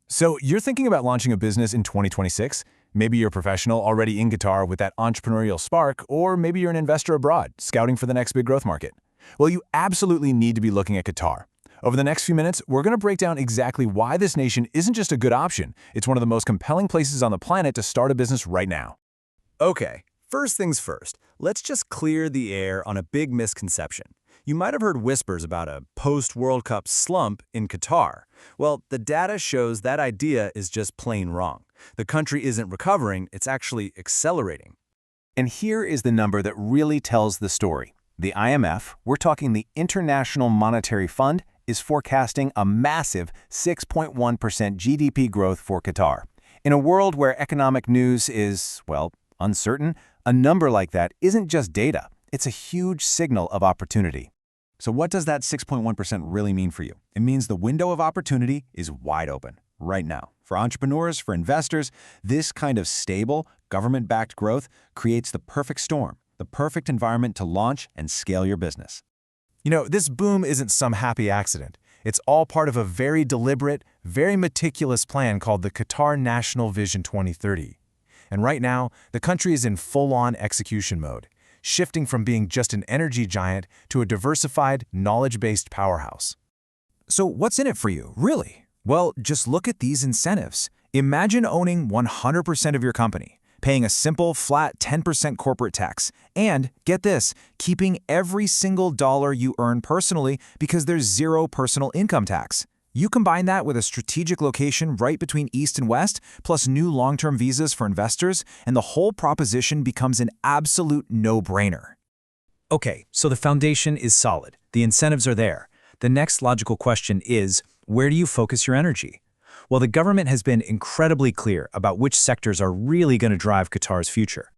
So you're thinking about launching a business in 2026? Maybe you're a professional already in Qatar with that entrepreneurial spark, or maybe you're an investor abroad, scouting for the next big growth market. Well, you absolutely need to be looking at Qatar. Over the next few minutes, we're going to break down exactly why this nation isn't just a good option, it's one of the most compelling places on the planet to start a business right now. Okay, first things first, let's just clear the air on a big misconception. You might have heard whispers about a post-World Cup slump in Qatar. Well, the data shows that idea is just plain wrong. The country isn't recovering, it's actually accelerating. And here is the number that really tells the story. The IMF, we're talking the International Monetary Fund, is forecasting a massive 6.1% GDP growth for Qatar. In a world where economic news is, well, uncertain, a number like that isn't just data, it's a huge signal of opportunity. So what does that 6.1% really mean for you? It means the window of opportunity is wide open right now. For entrepreneurs, for investors, this kind of stable, government-backed growth creates the perfect storm, the perfect environment to launch and scale your business. You know, this boom isn't some happy accident. It's all part of a very deliberate, very meticulous plan called the Qatar National Vision 2030. And right now, the country is in full-on execution mode, shifting from being just an energy giant to a diversified, knowledge-based powerhouse. So what's in it for you, really? Well, just look at these incentives. Imagine owning 100% of your company, paying a simple, flat 10% corporate tax, and, get this, keeping every single dollar you earn personally because there's zero personal income tax. You combine that with a strategic location right between East and West, plus new long-term visas for investors, and the whole proposition becomes an absolute no-brainer. Okay, so the foundation is solid. The incentives are there. The next logical question is, where do you focus your energy? Well, the government has been incredibly clear about which sectors are really going to drive Qatar's future.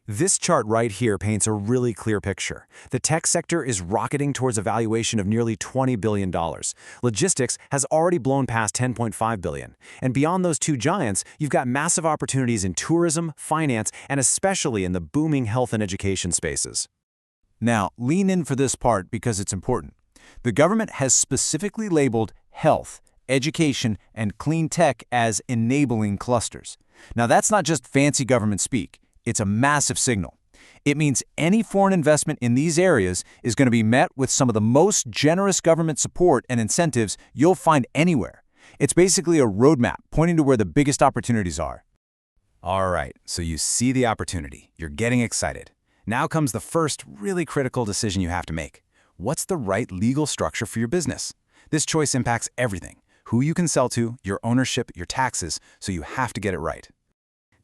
This chart right here paints a really clear picture. The tech sector is rocketing towards a valuation of nearly $20 billion. Logistics has already blown past $10.5 billion. And beyond those two giants, you've got massive opportunities in tourism, finance, and especially in the booming health and education spaces. Now, lean in for this part because it's important. The government has specifically labeled health, education, and clean tech as enabling clusters. Now, that's not just fancy government speak. It's a massive signal. It means any foreign investment in these areas is going to be met with some of the most generous government support and incentives you'll find anywhere. It's basically a roadmap pointing to where the biggest opportunities are. All right, so you see the opportunity. You're getting excited. Now comes the first really critical decision you have to make. What's the right legal structure for your business? This choice impacts everything. Who you can sell to, your ownership, your taxes, so you have to get it right.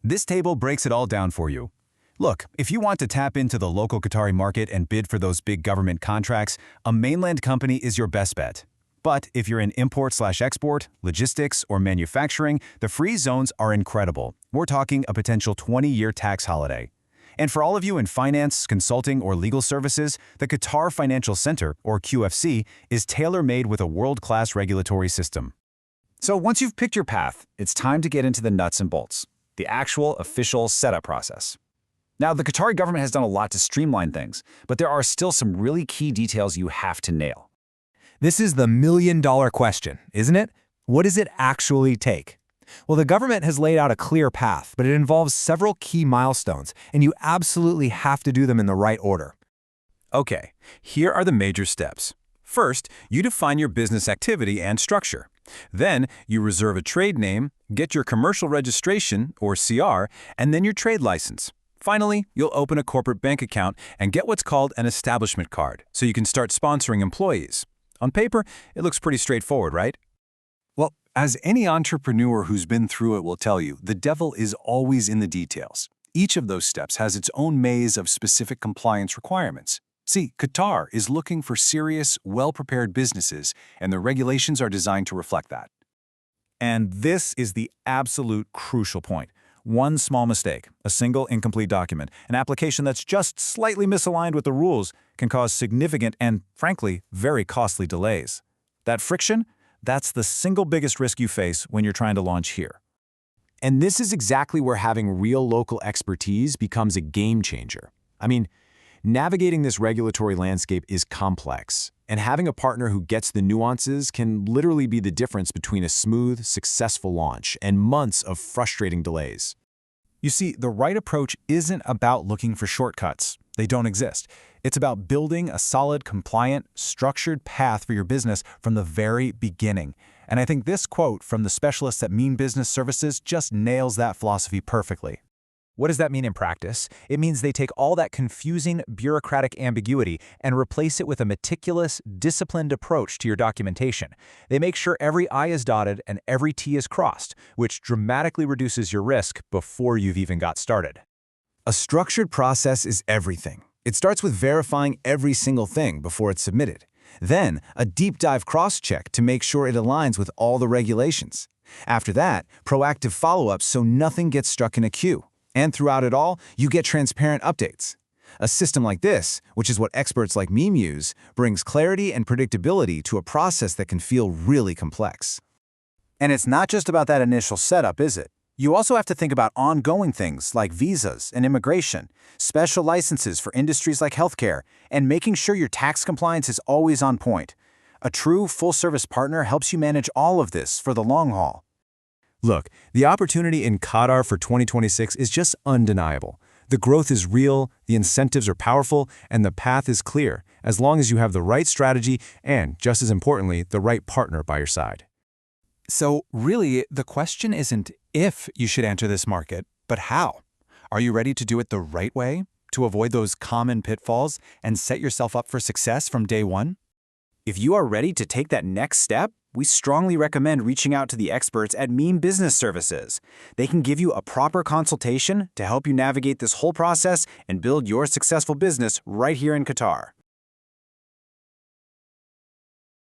This table breaks it all down for you. Look, if you want to tap into the local Qatari market and bid for those big government contracts, a mainland company is your best bet. But if you're in import/export, logistics, or manufacturing, the free zones are incredible. We're talking a potential 20-year tax holiday. And for all of you in finance, consulting, or legal services, the Qatar Financial Center, or QFC, is tailor-made with a world-class regulatory system. So once you've picked your path, it's time to get into the nuts and bolts, the actual official setup process. Now, the Qatari government has done a lot to streamline things, but there are still some really key details you have to nail. This is the million-dollar question, isn't it? What does it actually take? Well, the government has laid out a clear path, but it involves several key milestones, and you absolutely have to do them in the right order. Okay, here are the major steps. First, you define your business activity and structure. Then, you reserve a trade name, get your commercial registration, or CR, and then your trade license. Finally, you'll open a corporate bank account and get what's called an establishment card, so you can start sponsoring employees. On paper, it looks pretty straightforward, right? Well, as any entrepreneur who's been through it will tell you, the devil is always in the details. Each of those steps has its own maze of specific compliance requirements. See, Qatar is looking for serious, well-prepared businesses, and the regulations are designed to reflect that. And this is the absolute crucial point. One small mistake, a single incomplete document, an application that's just slightly misaligned with the rules can cause significant and, frankly, very costly delays. That friction? That's the single biggest risk you face when you're trying to launch here. And this is exactly where having real local expertise becomes a game changer. I mean, navigating this regulatory landscape is complex. And having a partner who gets the nuances can literally be the difference between a smooth, successful launch and months of frustrating delays. You see, the right approach isn't about looking for shortcuts. They don't exist. It's about building a solid, compliant, structured path for your business from the very beginning. And I think this quote from the specialists at Meem Business Services just nails that philosophy perfectly. What does that mean in practice? It means they take all that confusing, bureaucratic ambiguity and replace it with a meticulous, disciplined approach to your documentation. They make sure every I is dotted and every T is crossed, which dramatically reduces your risk before you've even got started. A structured process is everything. It starts with verifying every single thing before it's submitted. Then, a deep dive cross-check to make sure it aligns with all the regulations. After that, proactive follow-ups so nothing gets stuck in a queue. And throughout it all, you get transparent updates. A system like this, which is what experts like Meem use, brings clarity and predictability to a process that can feel really complex. And it's not just about that initial setup, is it? You also have to think about ongoing things like visas and immigration, special licenses for industries like healthcare, and making sure your tax compliance is always on point. A true full-service partner helps you manage all of this for the long haul. Look, the opportunity in Qatar for 2026 is just undeniable. The growth is real, the incentives are powerful, and the path is clear, as long as you have the right strategy and, just as importantly, the right partner by your side. So really, the question isn't if you should enter this market, but how. Are you ready to do it the right way, to avoid those common pitfalls and set yourself up for success from day one? If you are ready to take that next step, we strongly recommend reaching out to the experts at Meem Business Services. They can give you a proper consultation to help you navigate this whole process and build your successful business right here in Qatar.